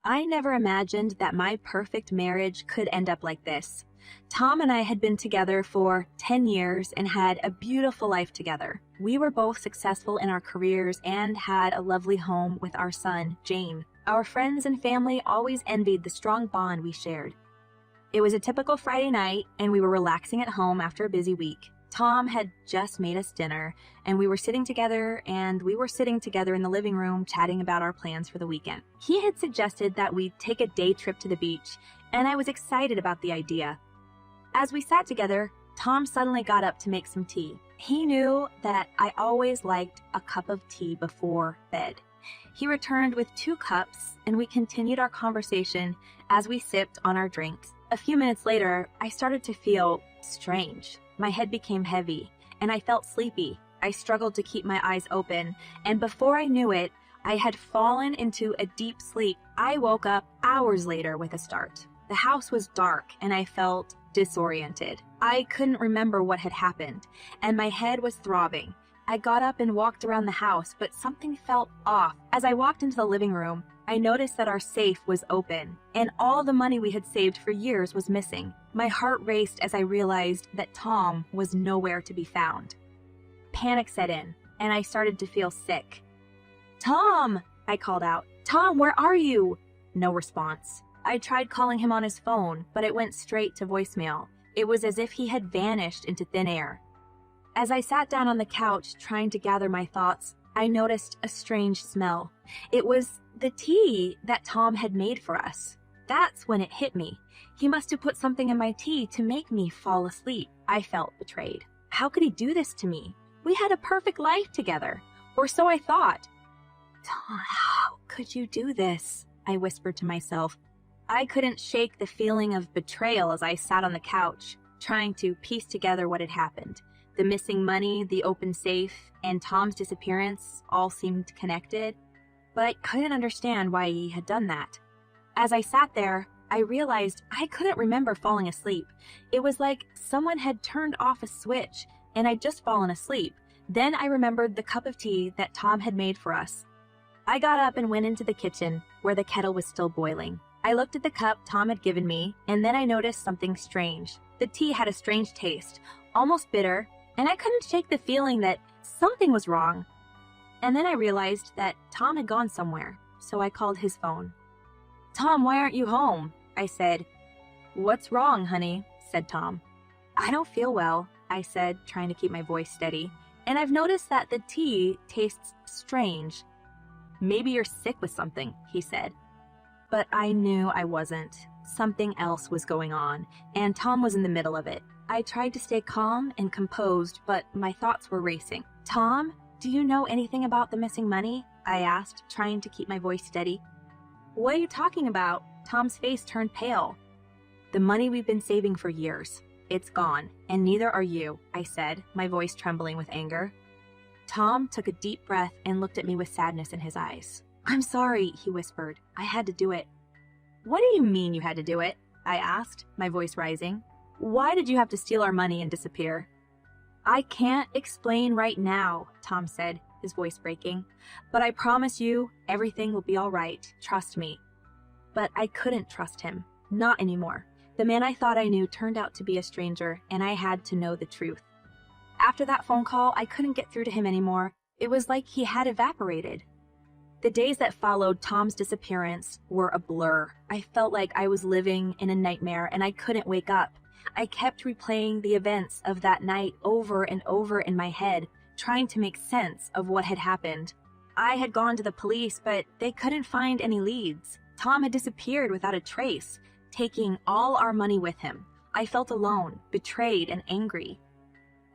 I never imagined that my perfect marriage could end up like this. Tom and I had been together for 10 years and had a beautiful life together. We were both successful in our careers and had a lovely home with our son, Jane. Our friends and family always envied the strong bond we shared. It was a typical Friday night, and we were relaxing at home after a busy week. Tom had just made us dinner, and we were sitting together in the living room chatting about our plans for the weekend. He had suggested that we take a day trip to the beach, and I was excited about the idea. As we sat together, Tom suddenly got up to make some tea. He knew that I always liked a cup of tea before bed. He returned with 2 cups, and we continued our conversation as we sipped on our drinks. A few minutes later, I started to feel strange. My head became heavy, and I felt sleepy. I struggled to keep my eyes open, and before I knew it, I had fallen into a deep sleep. I woke up hours later with a start. The house was dark, and I felt disoriented. I couldn't remember what had happened, and my head was throbbing. I got up and walked around the house, but something felt off. As I walked into the living room, I noticed that our safe was open, and all the money we had saved for years was missing. My heart raced as I realized that Tom was nowhere to be found. Panic set in, and I started to feel sick. "Tom!" I called out. "Tom, where are you?" No response. I tried calling him on his phone, but it went straight to voicemail. It was as if he had vanished into thin air. As I sat down on the couch trying to gather my thoughts, I noticed a strange smell. It was the tea that Tom had made for us. That's when it hit me. He must have put something in my tea to make me fall asleep. I felt betrayed. How could he do this to me? We had a perfect life together, or so I thought. "Tom, how could you do this?" I whispered to myself. I couldn't shake the feeling of betrayal as I sat on the couch, trying to piece together what had happened. The missing money, the open safe, and Tom's disappearance all seemed connected, but I couldn't understand why he had done that. As I sat there, I realized I couldn't remember falling asleep. It was like someone had turned off a switch, and I'd just fallen asleep. Then I remembered the cup of tea that Tom had made for us. I got up and went into the kitchen, where the kettle was still boiling. I looked at the cup Tom had given me, and then I noticed something strange. The tea had a strange taste, almost bitter, and I couldn't shake the feeling that something was wrong. And then I realized that Tom had gone somewhere, so I called his phone. "Tom, why aren't you home?" I said. "What's wrong, honey?" said Tom. "I don't feel well," I said, trying to keep my voice steady, "and I've noticed that the tea tastes strange." "Maybe you're sick with something," he said. But I knew I wasn't. Something else was going on, and Tom was in the middle of it. I tried to stay calm and composed, but my thoughts were racing. "Tom, do you know anything about the missing money?" I asked, trying to keep my voice steady. "What are you talking about?" Tom's face turned pale. "The money we've been saving for years. It's gone, and neither are you," I said, my voice trembling with anger. Tom took a deep breath and looked at me with sadness in his eyes. "I'm sorry," he whispered. "I had to do it." "What do you mean you had to do it?" I asked, my voice rising. "Why did you have to steal our money and disappear?" "I can't explain right now," Tom said, his voice breaking. "But I promise you, everything will be all right. Trust me." But I couldn't trust him. Not anymore. The man I thought I knew turned out to be a stranger, and I had to know the truth. After that phone call, I couldn't get through to him anymore. It was like he had evaporated. The days that followed Tom's disappearance were a blur. I felt like I was living in a nightmare, and I couldn't wake up. I kept replaying the events of that night over and over in my head, trying to make sense of what had happened. I had gone to the police, but they couldn't find any leads. Tom had disappeared without a trace, taking all our money with him. I felt alone, betrayed, and angry.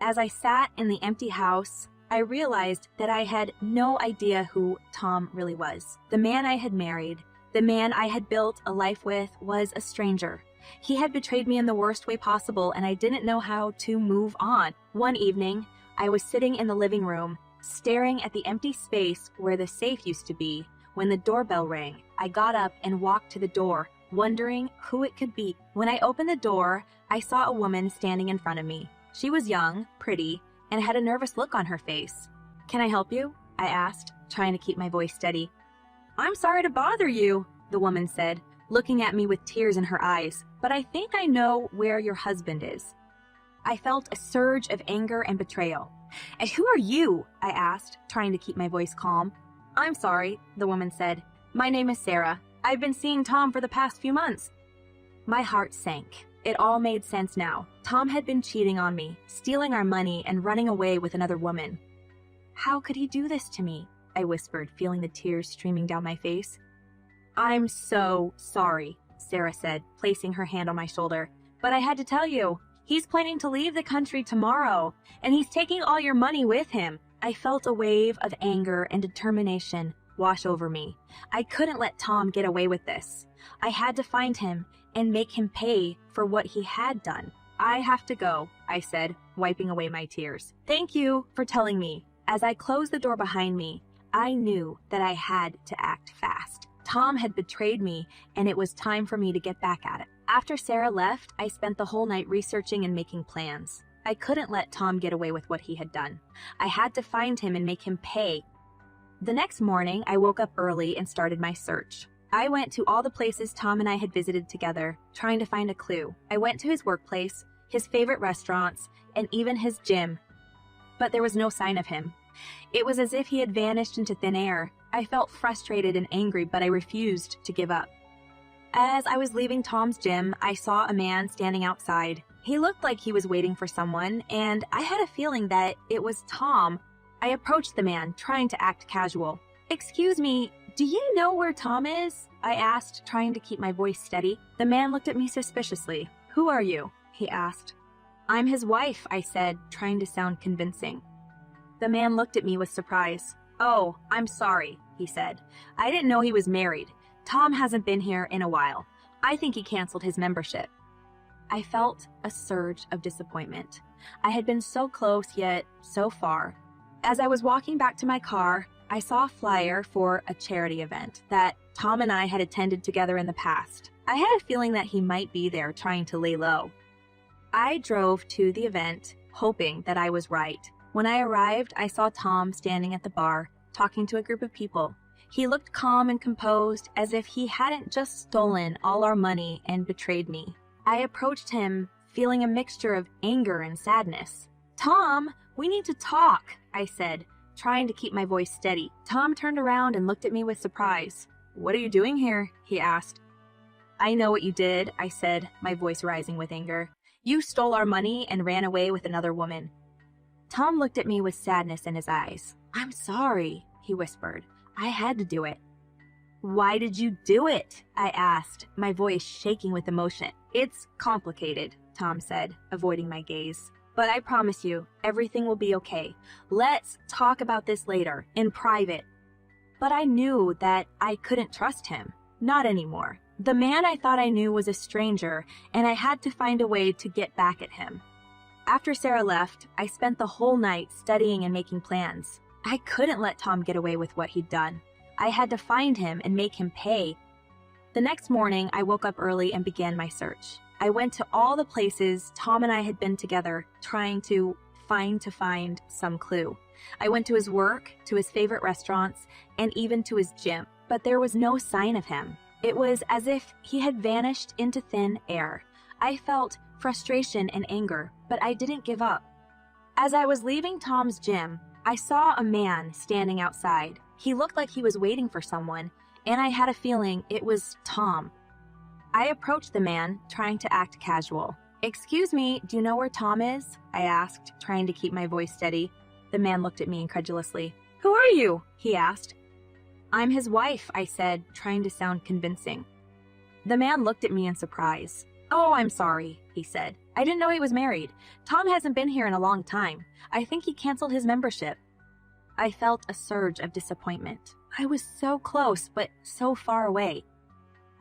As I sat in the empty house, I realized that I had no idea who Tom really was. The man I had married, the man I had built a life with, was a stranger. He had betrayed me in the worst way possible, and I didn't know how to move on. One evening, I was sitting in the living room, staring at the empty space where the safe used to be, when the doorbell rang. I got up and walked to the door, wondering who it could be. When I opened the door, I saw a woman standing in front of me. She was young, pretty, and had a nervous look on her face. "Can I help you?" I asked, trying to keep my voice steady. "I'm sorry to bother you," the woman said, looking at me with tears in her eyes, but I think I know where your husband is. I felt a surge of anger and betrayal. And who are you? I asked, trying to keep my voice calm. I'm sorry, the woman said. My name is Sarah. I've been seeing Tom for the past few months. My heart sank. It all made sense now. Tom had been cheating on me, stealing our money, and running away with another woman. How could he do this to me? I whispered, feeling the tears streaming down my face. I'm so sorry, Sarah said, placing her hand on my shoulder. But I had to tell you, he's planning to leave the country tomorrow, and he's taking all your money with him. I felt a wave of anger and determination wash over me. I couldn't let Tom get away with this. I had to find him and make him pay for what he had done. I have to go, I said, wiping away my tears. Thank you for telling me. As I closed the door behind me, I knew that I had to act fast. Tom had betrayed me, and it was time for me to get back at it. After Sarah left, I spent the whole night researching and making plans. I couldn't let Tom get away with what he had done. I had to find him and make him pay. The next morning, I woke up early and started my search. I went to all the places Tom and I had visited together, trying to find a clue. I went to his workplace, his favorite restaurants, and even his gym. But there was no sign of him. It was as if he had vanished into thin air. I felt frustrated and angry, but I refused to give up. As I was leaving Tom's gym, I saw a man standing outside. He looked like he was waiting for someone, and I had a feeling that it was Tom. I approached the man, trying to act casual. Excuse me, do you know where Tom is? I asked, trying to keep my voice steady. The man looked at me suspiciously. Who are you? He asked. I'm his wife, I said, trying to sound convincing. The man looked at me with surprise. Oh, I'm sorry, he said. I didn't know he was married. Tom hasn't been here in a while. I think he canceled his membership. I felt a surge of disappointment. I had been so close, yet so far. As I was walking back to my car, I saw a flyer for a charity event that Tom and I had attended together in the past. I had a feeling that he might be there trying to lay low. I drove to the event, hoping that I was right. When I arrived, I saw Tom standing at the bar, talking to a group of people. He looked calm and composed, as if he hadn't just stolen all our money and betrayed me. I approached him, feeling a mixture of anger and sadness. Tom, we need to talk, I said, trying to keep my voice steady. Tom turned around and looked at me with surprise. What are you doing here? He asked. I know what you did, I said, my voice rising with anger. You stole our money and ran away with another woman. Tom looked at me with sadness in his eyes. I'm sorry, he whispered. I had to do it. Why did you do it? I asked, my voice shaking with emotion. It's complicated, Tom said, avoiding my gaze. But I promise you, everything will be okay. Let's talk about this later, in private. But I knew that I couldn't trust him. Not anymore. The man I thought I knew was a stranger, and I had to find a way to get back at him. After Sarah left, I spent the whole night studying and making plans. I couldn't let Tom get away with what he'd done. I had to find him and make him pay. The next morning, I woke up early and began my search. I went to all the places Tom and I had been together, trying to find some clue. I went to his work, to his favorite restaurants, and even to his gym, but there was no sign of him. It was as if he had vanished into thin air. I felt frustration and anger, but I didn't give up. As I was leaving Tom's gym, I saw a man standing outside. He looked like he was waiting for someone, and I had a feeling it was Tom. I approached the man, trying to act casual. Excuse me, do you know where Tom is? I asked, trying to keep my voice steady. The man looked at me incredulously. Who are you? He asked. I'm his wife, I said, trying to sound convincing. The man looked at me in surprise. Oh, I'm sorry, he said. I didn't know he was married. Tom hasn't been here in a long time. I think he canceled his membership. I felt a surge of disappointment. I was so close, but so far away.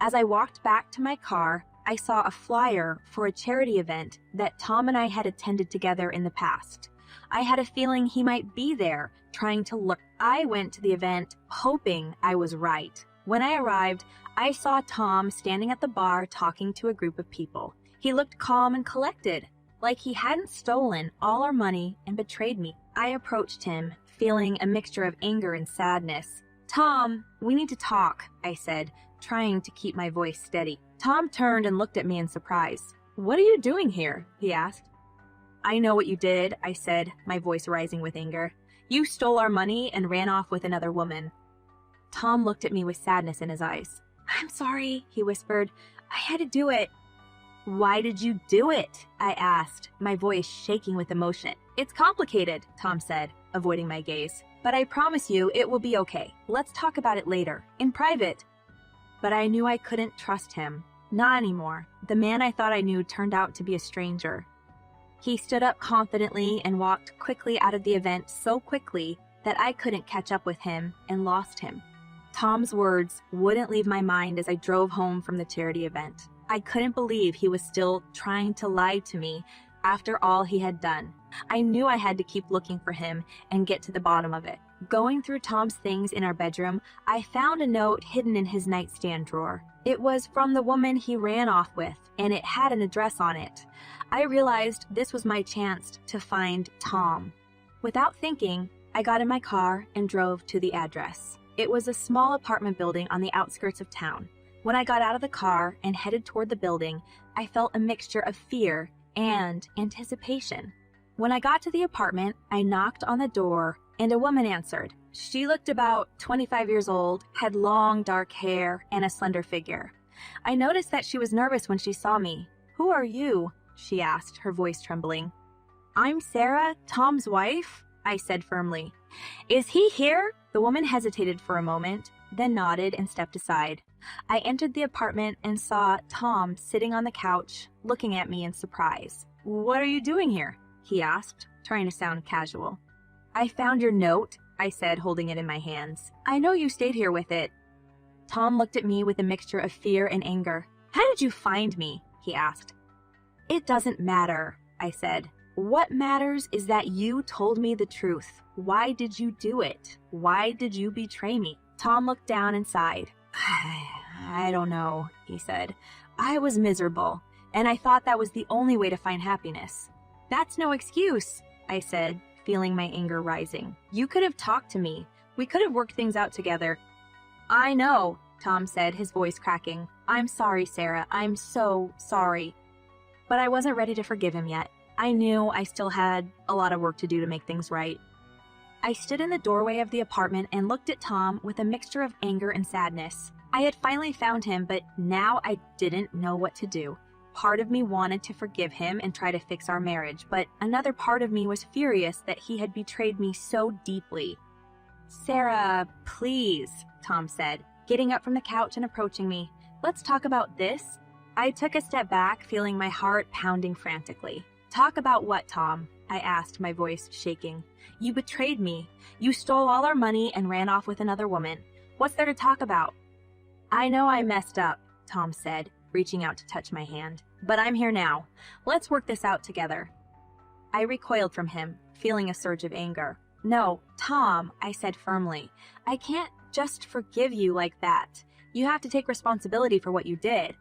As I walked back to my car, I saw a flyer for a charity event that Tom and I had attended together in the past. I had a feeling he might be there, trying to look. I went to the event, hoping I was right. When I arrived, I saw Tom standing at the bar talking to a group of people. He looked calm and collected, like he hadn't stolen all our money and betrayed me. I approached him, feeling a mixture of anger and sadness. Tom, we need to talk, I said, trying to keep my voice steady. Tom turned and looked at me in surprise. "What are you doing here?" he asked. "I know what you did," I said, my voice rising with anger. "You stole our money and ran off with another woman." Tom looked at me with sadness in his eyes. "I'm sorry," he whispered. "I had to do it." "Why did you do it?" I asked, my voice shaking with emotion. "It's complicated," Tom said, avoiding my gaze. "But I promise you it will be okay. Let's talk about it later, in private." But I knew I couldn't trust him. Not anymore. The man I thought I knew turned out to be a stranger. He stood up confidently and walked quickly out of the event, so quickly that I couldn't catch up with him and lost him. Tom's words wouldn't leave my mind as I drove home from the charity event. I couldn't believe he was still trying to lie to me after all he had done. I knew I had to keep looking for him and get to the bottom of it. Going through Tom's things in our bedroom, I found a note hidden in his nightstand drawer. It was from the woman he ran off with, and it had an address on it. I realized this was my chance to find Tom. Without thinking, I got in my car and drove to the address. It was a small apartment building on the outskirts of town. When I got out of the car and headed toward the building, I felt a mixture of fear and anticipation. When I got to the apartment, I knocked on the door and a woman answered. She looked about 25 years old, had long dark hair, and a slender figure. I noticed that she was nervous when she saw me. "Who are you?" she asked, her voice trembling. "I'm Sarah, Tom's wife," I said firmly. "Is he here?" The woman hesitated for a moment, then nodded and stepped aside. I entered the apartment and saw Tom sitting on the couch, looking at me in surprise. "What are you doing here?" he asked, trying to sound casual. "I found your note," I said, holding it in my hands. "I know you stayed here with it." Tom looked at me with a mixture of fear and anger. "How did you find me?" he asked. "It doesn't matter," I said. "What matters is that you told me the truth. Why did you do it? Why did you betray me?" Tom looked down and sighed. "I don't know," he said. "I was miserable, and I thought that was the only way to find happiness." "That's no excuse," I said, feeling my anger rising. "You could have talked to me. We could have worked things out together." "I know," Tom said, his voice cracking. "I'm sorry, Sarah. I'm so sorry." But I wasn't ready to forgive him yet. I knew I still had a lot of work to do to make things right. I stood in the doorway of the apartment and looked at Tom with a mixture of anger and sadness. I had finally found him, but now I didn't know what to do. Part of me wanted to forgive him and try to fix our marriage, but another part of me was furious that he had betrayed me so deeply. "Sarah, please," Tom said, getting up from the couch and approaching me. "Let's talk about this." I took a step back, feeling my heart pounding frantically. "Talk about what, Tom?" I asked, my voice shaking. "You betrayed me. You stole all our money and ran off with another woman. What's there to talk about?" "I know I messed up," Tom said, reaching out to touch my hand. "But I'm here now. Let's work this out together." I recoiled from him, feeling a surge of anger. "No, Tom," I said firmly. "I can't just forgive you like that. You have to take responsibility for what you did."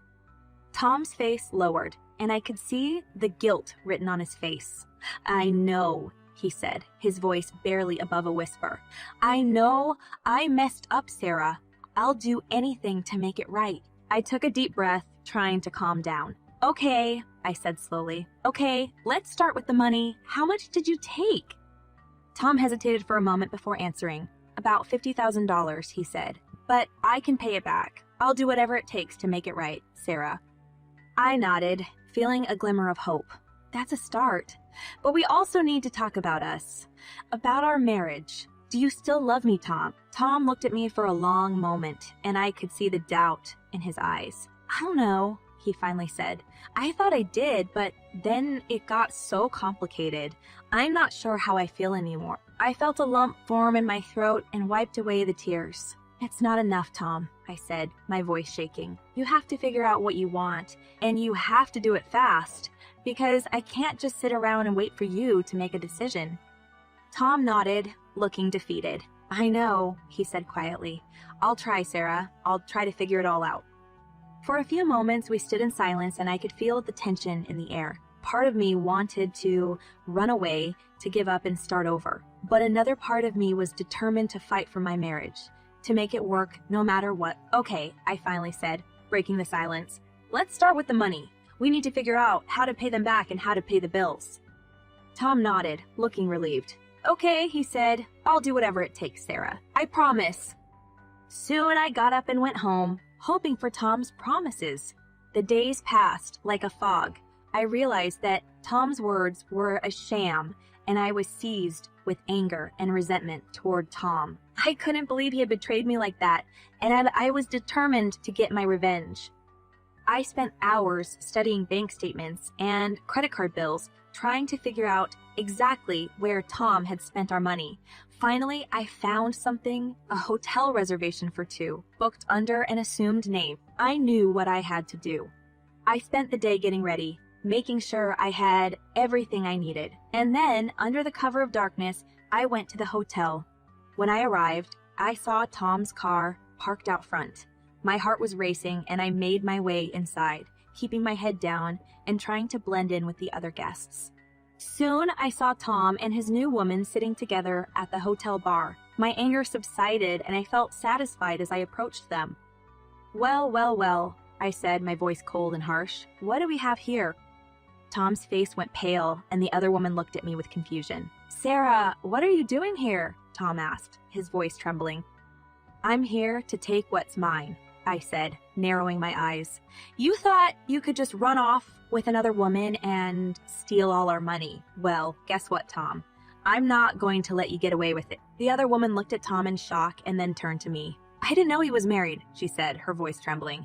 Tom's face lowered, and I could see the guilt written on his face. "I know," he said, his voice barely above a whisper. "I know I messed up, Sarah. I'll do anything to make it right." I took a deep breath, trying to calm down. "Okay," I said slowly. "Okay, let's start with the money. How much did you take?" Tom hesitated for a moment before answering. "About $50,000, he said. "But I can pay it back. I'll do whatever it takes to make it right, Sarah." I nodded, feeling a glimmer of hope. That's a start. But we also need to talk about us. About our marriage. Do you still love me, Tom? Tom looked at me for a long moment, and I could see the doubt in his eyes. "I don't know," he finally said. "I thought I did, but then it got so complicated. I'm not sure how I feel anymore." I felt a lump form in my throat and wiped away the tears. "It's not enough, Tom," I said, my voice shaking. "You have to figure out what you want, and you have to do it fast, because I can't just sit around and wait for you to make a decision." Tom nodded, looking defeated. "I know," he said quietly. "I'll try, Sarah. I'll try to figure it all out." For a few moments, we stood in silence, and I could feel the tension in the air. Part of me wanted to run away, to give up and start over. But another part of me was determined to fight for my marriage, to make it work no matter what. Okay, I finally said, breaking the silence. Let's start with the money. We need to figure out how to pay them back and how to pay the bills. Tom nodded, looking relieved. Okay, he said, I'll do whatever it takes, Sarah. I promise. Soon I got up and went home, hoping for Tom's promises. The days passed like a fog. I realized that Tom's words were a sham, and I was seized with anger and resentment toward Tom. I couldn't believe he had betrayed me like that, and I was determined to get my revenge. I spent hours studying bank statements and credit card bills, trying to figure out exactly where Tom had spent our money. Finally, I found something, a hotel reservation for two, booked under an assumed name. I knew what I had to do. I spent the day getting ready, making sure I had everything I needed. And then, under the cover of darkness, I went to the hotel. When I arrived, I saw Tom's car parked out front. My heart was racing, and I made my way inside, keeping my head down and trying to blend in with the other guests. Soon, I saw Tom and his new woman sitting together at the hotel bar. My anger subsided, and I felt satisfied as I approached them. Well, well, well, I said, my voice cold and harsh. What do we have here? Tom's face went pale, and the other woman looked at me with confusion. Sarah, what are you doing here? Tom asked, his voice trembling. I'm here to take what's mine, I said, narrowing my eyes. You thought you could just run off with another woman and steal all our money. Well, guess what, Tom? I'm not going to let you get away with it. The other woman looked at Tom in shock and then turned to me. I didn't know he was married, she said, her voice trembling.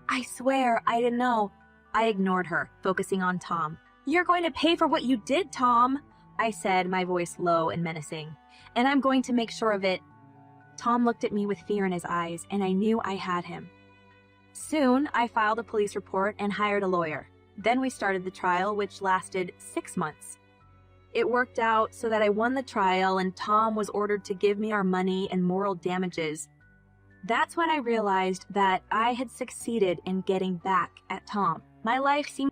I swear, I didn't know. I ignored her, focusing on Tom. You're going to pay for what you did, Tom, I said, my voice low and menacing. And I'm going to make sure of it. Tom looked at me with fear in his eyes, and I knew I had him. Soon, I filed a police report and hired a lawyer. Then we started the trial, which lasted 6 months. It worked out so that I won the trial, and Tom was ordered to give me our money and moral damages. That's when I realized that I had succeeded in getting back at Tom. My life seemed